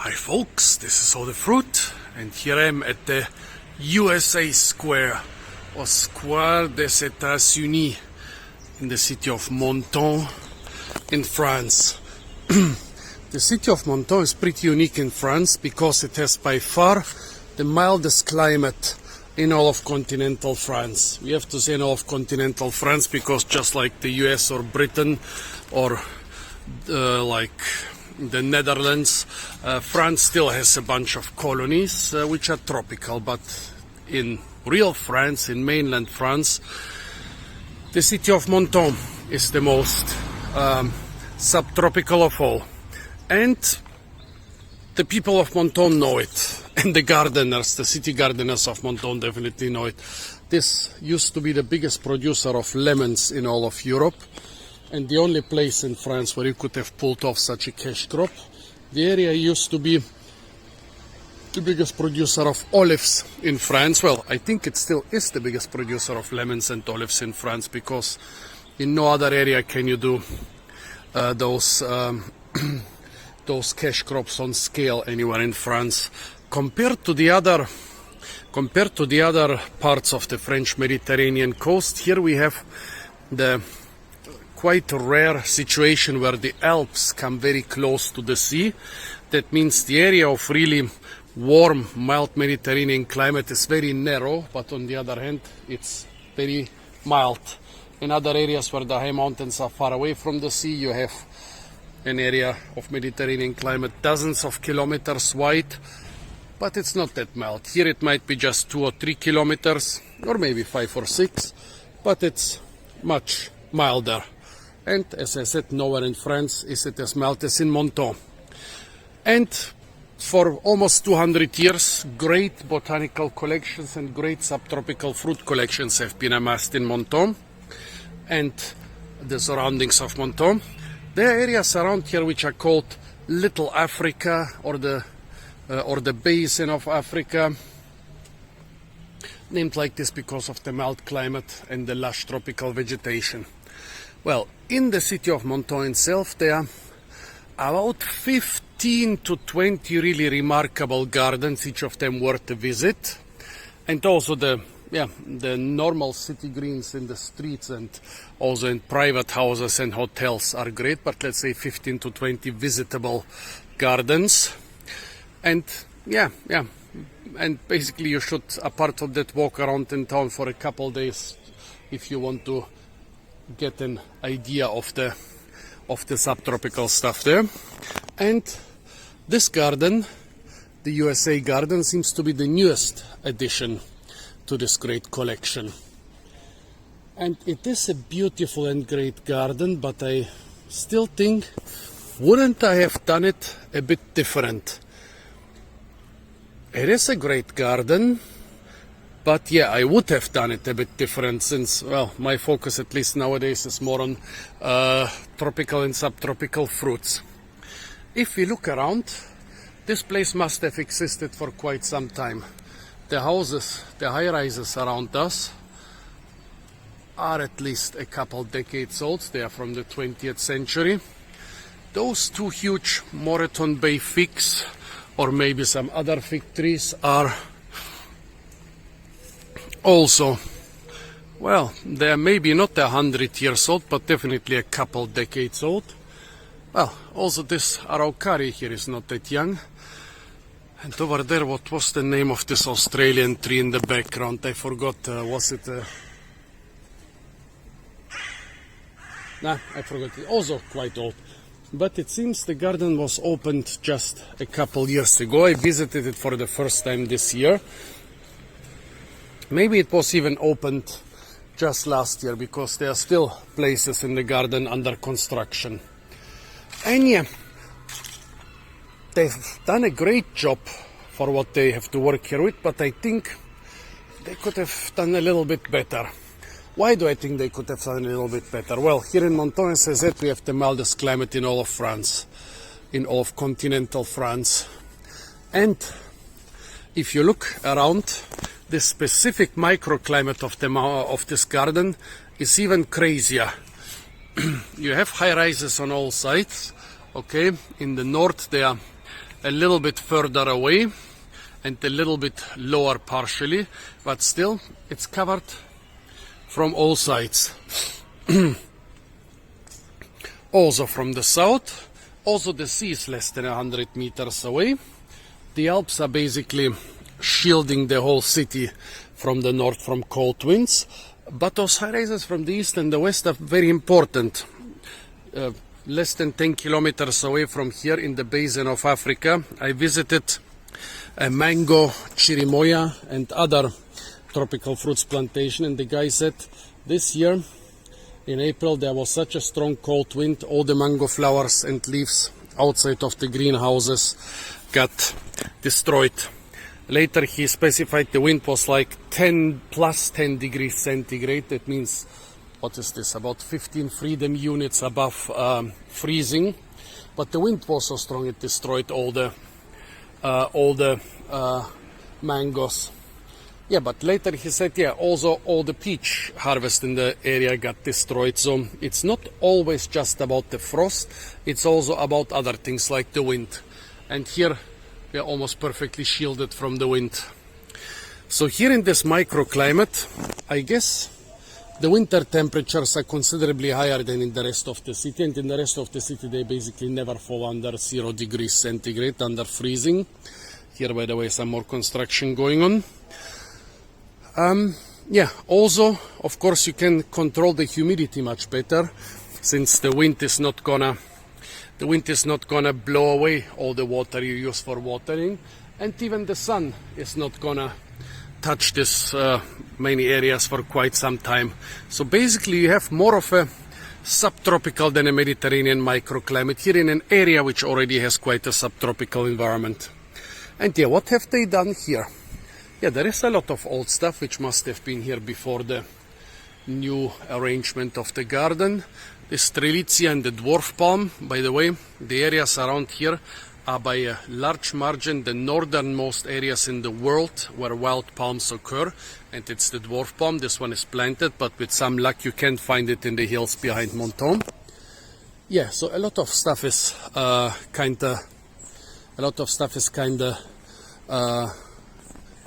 Hi folks, this is All the Fruit, and here I am at the USA Square, or Square des États-Unis, in the city of Menton in France. The city of Menton is pretty unique in France because it has by far the mildest climate in all of continental France. We have to say in all of continental France because just like the US or Britain or like the Netherlands, France still has a bunch of colonies which are tropical, but in real France, in mainland France, the city of Menton is the most subtropical of all. And the people of Menton know it, and the gardeners, the city gardeners of Menton definitely know it. This used to be the biggest producer of lemons in all of Europe, and the only place in France where you could have pulled off such a cash crop. The area used to be the biggest producer of olives in France. Well, I think it still is the biggest producer of lemons and olives in France, because in no other area can you do those cash crops on scale anywhere in France. Compared to the other parts of the French Mediterranean coast, here we have the quite rare situation where the Alps come very close to the sea. That means the area of really warm, mild Mediterranean climate is very narrow, but on the other hand, it's very mild. In other areas where the high mountains are far away from the sea, you have an area of Mediterranean climate dozens of kilometers wide, but it's not that mild. Here it might be just 2 or 3 kilometers, or maybe 5 or 6, but it's much milder. And as I said, nowhere in France is it as mild as in Menton. And for almost 200 years, great botanical collections and great subtropical fruit collections have been amassed in Menton and the surroundings of Menton. There are areas around here which are called Little Africa, or the Basin of Africa, named like this because of the mild climate and the lush tropical vegetation. Well, in the city of Menton itself, there are about 15 to 20 really remarkable gardens, each of them worth a visit, and also the normal city greens in the streets and also in private houses and hotels are great, but let's say 15 to 20 visitable gardens. And and basically you should, apart from that, walk around in town for a couple days if you want to get an idea of the subtropical stuff there. And this garden, the USA garden, seems to be the newest addition to this great collection. And it is a beautiful and great garden, but I still think, wouldn't I have done it a bit different? It is a great garden, but yeah, I would have done it a bit different, since, well, my focus at least nowadays is more on tropical and subtropical fruits. If we look around, this place must have existed for quite some time. The houses, the high-rises around us are at least a couple decades old. They are from the 20th century. Those two huge Moreton Bay figs, or maybe some other fig trees, are also, well, they are maybe not 100 years old, but definitely a couple decades old. Well, also this araucari here is not that young. And over there, what was the name of this Australian tree in the background? I forgot. Was it? I forgot. Also quite old. But it seems the garden was opened just a couple years ago. I visited it for the first time this year. Maybe it was even opened just last year, because there are still places in the garden under construction. And yeah, they've done a great job for what they have to work here with, but I think they could have done a little bit better. Why do I think they could have done a little bit better? Well, here in Menton, as I said, we have the mildest climate in all of France, in all of continental France. And if you look around, the specific microclimate of this garden is even crazier. You have high rises on all sides. Okay, in the north there are a little bit further away and a little bit lower partially, but still it's covered from all sides. Also from the south, also the sea is less than 100 meters away. The Alps are basically shielding the whole city from the north from cold winds, but those high rises from the east and the west are very important. Less than 10 kilometers away from here in the basin of Africa, I visited a mango, chirimoya and other tropical fruits plantation, and the guy said this year in April there was such a strong cold wind, all the mango flowers and leaves outside of the greenhouses got destroyed. Later he specified the wind was like 10 plus 10 degrees centigrade. That means, what is this, about 15 freedom units above freezing. But the wind was so strong it destroyed all the mangoes. Yeah, but later he said, yeah, also all the peach harvest in the area got destroyed. So it's not always just about the frost, it's also about other things like the wind. And here we are almost perfectly shielded from the wind. So here in this microclimate, I guess the winter temperatures are considerably higher than in the rest of the city, and in the rest of the city they basically never fall under 0 degrees centigrade, under freezing. Here, by the way, some more construction going on. Yeah, also, of course, you can control the humidity much better, since the wind is not gonna blow away all the water you use for watering, and even the sun is not gonna touch this many areas for quite some time. So basically you have more of a subtropical than a Mediterranean microclimate here in an area which already has quite a subtropical environment. And yeah, what have they done here? Yeah, there is a lot of old stuff which must have been here before the new arrangement of the garden. The strelitzia and the dwarf palm, by the way, the areas around here are by a large margin the northernmost areas in the world where wild palms occur, and it's the dwarf palm. This one is planted, but with some luck you can find it in the hills behind Menton. Yeah, so a lot of stuff is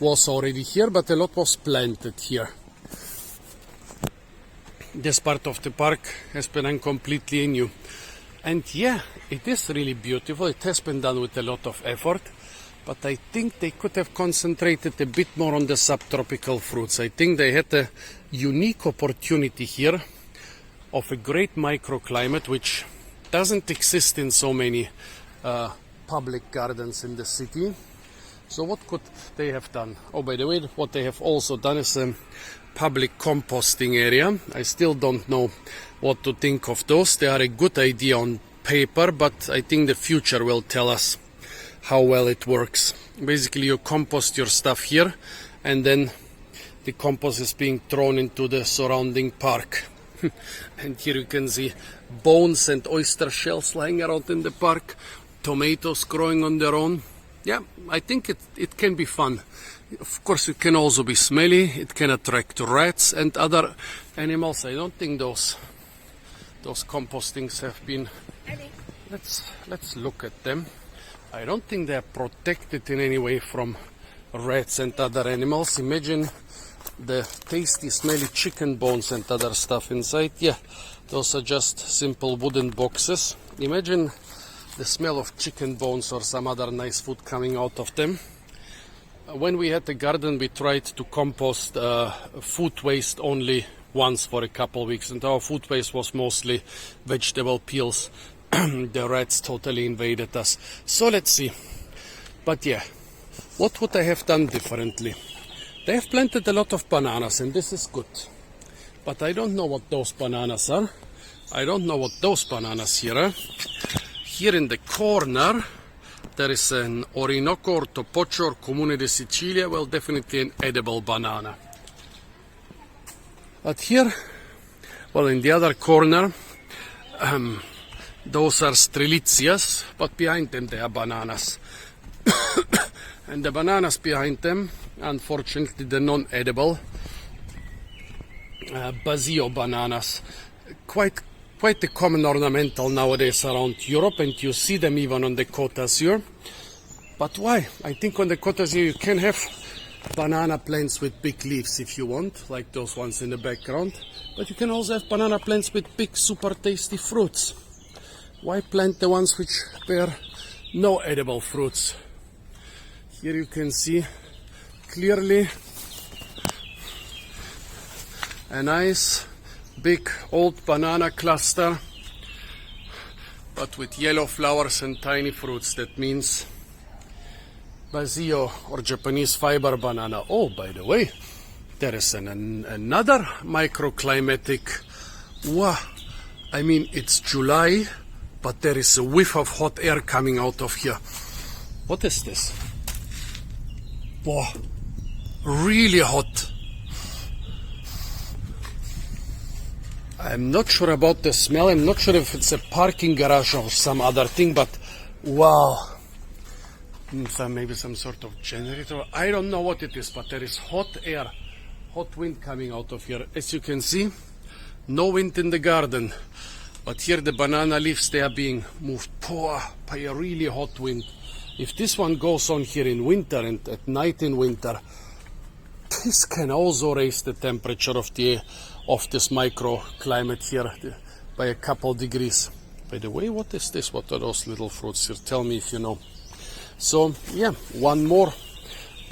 was already here, but a lot was planted here. This part of the park has been completely new. And yeah, it is really beautiful. It has been done with a lot of effort, but I think they could have concentrated a bit more on the subtropical fruits. I think they had a unique opportunity here of a great microclimate which doesn't exist in so many public gardens in the city. So what could they have done? Oh, by the way, what they have also done is a public composting area. I still don't know what to think of those. They are a good idea on paper, but I think the future will tell us how well it works. Basically, you compost your stuff here, and then the compost is being thrown into the surrounding park. And here you can see bones and oyster shells lying around in the park, tomatoes growing on their own. Yeah, I think it can be fun. Of course, it can also be smelly. It can attract rats and other animals. I don't think those compostings have been. Let's look at them. I don't think they are protected in any way from rats and other animals. Imagine the tasty, smelly chicken bones and other stuff inside. Yeah, those are just simple wooden boxes. Imagine the smell of chicken bones or some other nice food coming out of them. When we had the garden, we tried to compost food waste only once for a couple of weeks, and our food waste was mostly vegetable peels. The rats totally invaded us. So let's see. But yeah, what would I have done differently? They have planted a lot of bananas, and this is good. But I don't know what those bananas are. I don't know what those bananas here are. Here in the corner, there is an Orinoco or Topoccio or Comune de Sicilia, well, definitely an edible banana. But here, well, in the other corner, those are strelitzias, but behind them they are bananas. And the bananas behind them, unfortunately, the non-edible Basio bananas, quite a common ornamental nowadays around Europe, and you see them even on the Côte d'Azur. But why? I think on the cottages here you can have banana plants with big leaves if you want, like those ones in the background. But you can also have banana plants with big, super tasty fruits. Why plant the ones which bear no edible fruits? Here you can see clearly a nice big old banana cluster, but with yellow flowers and tiny fruits. That means Basio, or Japanese fiber banana. Oh, by the way, there is another microclimatic. Wow, I mean, it's July, but there is a whiff of hot air coming out of here. What is this? Wow, really hot. I'm not sure about the smell. I'm not sure if it's a parking garage or some other thing, but wow. Maybe some sort of generator. I don't know what it is, but there is hot air, hot wind coming out of here. As you can see, no wind in the garden, but here the banana leaves, they are being moved by a really hot wind. If this one goes on here in winter and at night in winter, this can also raise the temperature of this microclimate here by a couple degrees. By the way, what is this? What are those little fruits here? Tell me if you know. So yeah, one more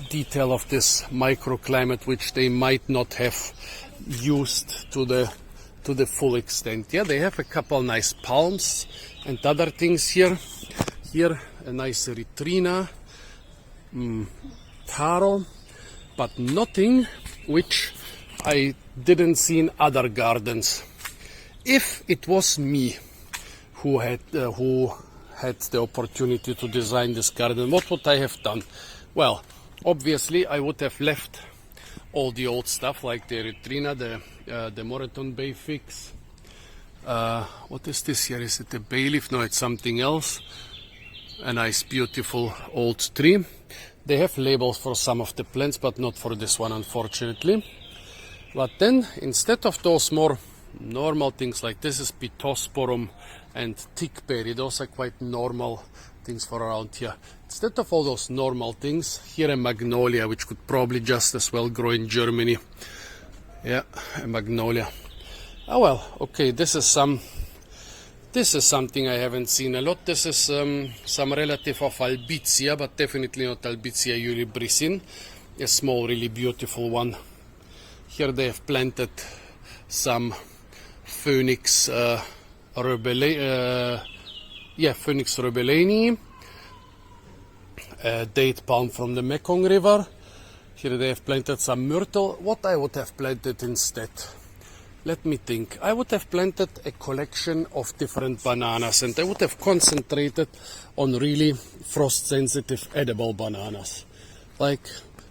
detail of this microclimate which they might not have used to the full extent. Yeah, they have a couple nice palms and other things here. Here a nice Eritrina, taro, but nothing which I didn't see in other gardens. If it was me who had the opportunity to design this garden, what would I have done? Well, obviously I would have left all the old stuff like the Eritrina, the Moreton Bay figs. What is this here? Is it a bay leaf? No, it's something else. A nice beautiful old tree. They have labels for some of the plants, but not for this one, unfortunately. But then, instead of those more normal things like this is Pittosporum and thickberry, those are quite normal things for around here. Instead of all those normal things, here a magnolia, which could probably just as well grow in Germany. Yeah, a magnolia. Oh well, okay, this is something I haven't seen a lot. This is some relative of Albizia, but definitely not Albizia eurybrissin, a small, really beautiful one. Here they have planted some Phoenix Phoenix rebellani, a date palm from the Mekong River. Here they have planted some myrtle. What I would have planted instead? Let me think. I would have planted a collection of different bananas, and I would have concentrated on really frost-sensitive edible bananas. Like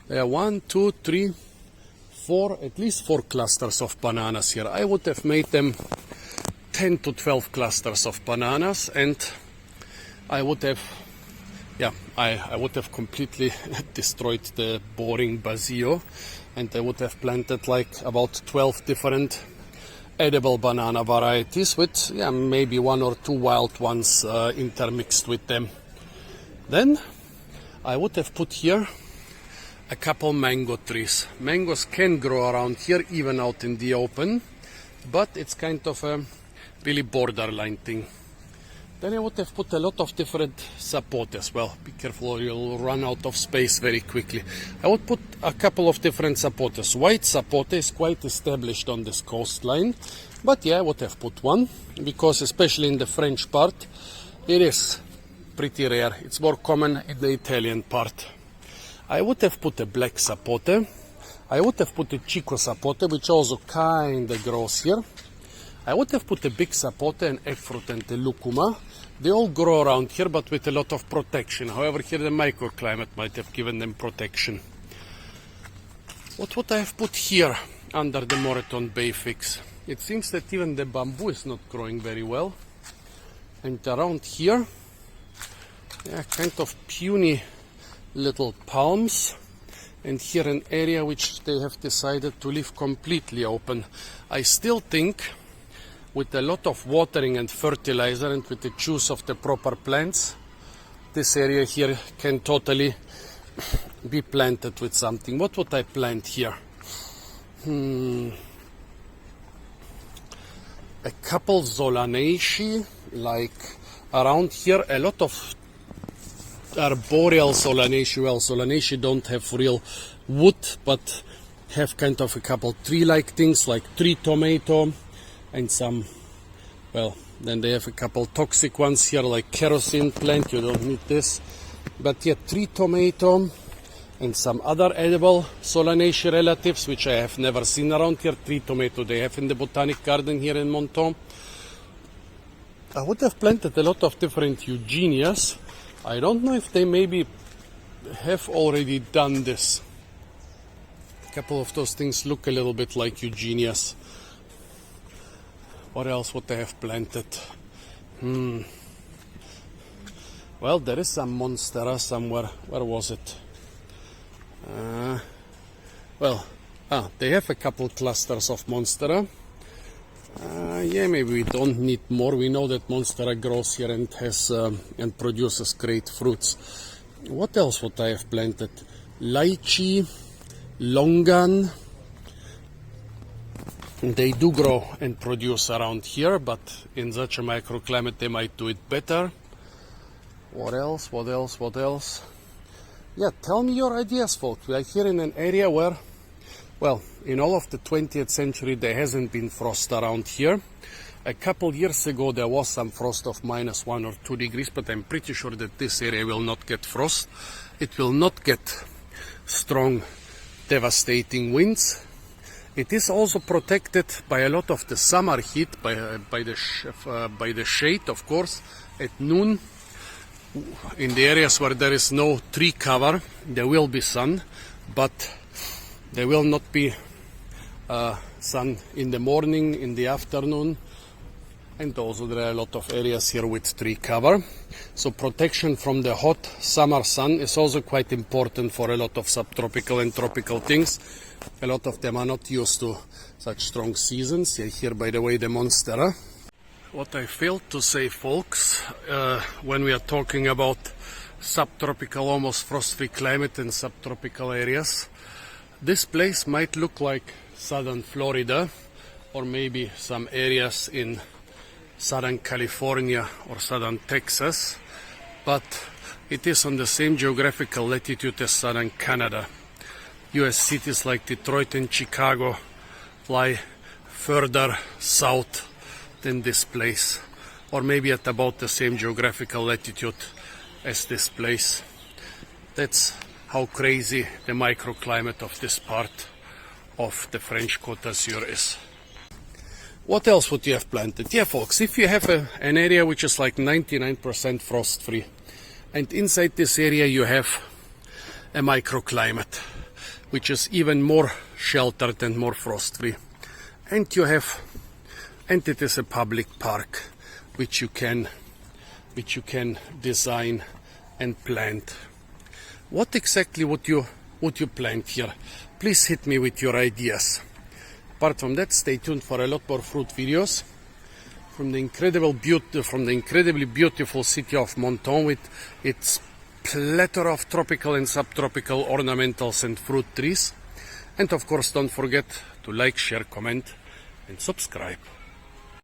there are 1, 2, 3, 4, at least 4 clusters of bananas here. I would have made them 10 to 12 clusters of bananas, and I would have, I would have completely destroyed the boring Basio, and I would have planted like about 12 different edible banana varieties with maybe 1 or 2 wild ones intermixed with them. Then I would have put here a couple mango trees. Mangoes can grow around here, even out in the open, but it's kind of a really borderline thing. Then I would have put a lot of different sapotes. Well, be careful or you'll run out of space very quickly. I would put a couple of different sapotes. White sapote is quite established on this coastline, but yeah, I would have put one, because especially in the French part, it is pretty rare. It's more common in the Italian part. I would have put a black sapote. I would have put a chico sapote, which also kinda grows here. I would have put a big sapote, an egg fruit, and a lucuma. They all grow around here, but with a lot of protection. However, here the microclimate might have given them protection. What would I have put here under the Moreton Bay figs? It seems that even the bamboo is not growing very well. And around here, kind of puny little palms. And here an area which they have decided to leave completely open. I still think, with a lot of watering and fertilizer and with the juice of the proper plants, this area here can totally be planted with something. What would I plant here? A couple Solanaceae, like around here, a lot of arboreal Solanaceae. Well, Solanaceae don't have real wood, but have kind of a couple tree-like things, like tree tomato, and some, well, then they have a couple toxic ones here, like kerosene plant. You don't need this, but yeah, tree tomato, and some other edible Solanaceae relatives, which I have never seen around here. Tree tomato they have in the botanic garden here in Menton. I would have planted a lot of different Eugenias. I don't know if they maybe have already done this. A couple of those things look a little bit like Eugenias. What else would they have planted? Well, there is some Monstera somewhere. Where was it? They have a couple clusters of Monstera. Yeah, maybe we don't need more. We know that Monstera grows here and has and produces great fruits. What else would I have planted? Lychee, longan. They do grow and produce around here, but in such a microclimate they might do it better. What else? What else? What else? Yeah, tell me your ideas, folks. We are here in an area where, well, in all of the 20th century there hasn't been frost around here. A couple years ago there was some frost of -1 or 2 degrees, but I'm pretty sure that this area will not get frost. It will not get strong, devastating winds. It is also protected by a lot of the summer heat, by the shade, of course. At noon, in the areas where there is no tree cover, there will be sun, but there will not be sun in the morning, in the afternoon, and also there are a lot of areas here with tree cover. So protection from the hot summer sun is also quite important for a lot of subtropical and tropical things. A lot of them are not used to such strong seasons. Here, by the way, the Monstera. What I failed to say, folks, when we are talking about subtropical, almost frost-free climate in subtropical areas, this place might look like southern Florida, or maybe some areas in southern California or southern Texas, but it is on the same geographical latitude as southern Canada. US cities like Detroit and Chicago lie further south than this place, or maybe at about the same geographical latitude as this place. That's how crazy the microclimate of this part of the French Côte d'Azur is. What else would you have planted? Yeah, folks, if you have an area which is like 99% frost-free, and inside this area you have a microclimate which is even more sheltered and more frost-free, and it is a public park which you can design and plant. What exactly would you plant here? Please hit me with your ideas. Apart from that, stay tuned for a lot more fruit videos from the incredibly beautiful city of Menton, with its plethora of tropical and subtropical ornamentals and fruit trees. And of course, don't forget to like, share, comment and subscribe.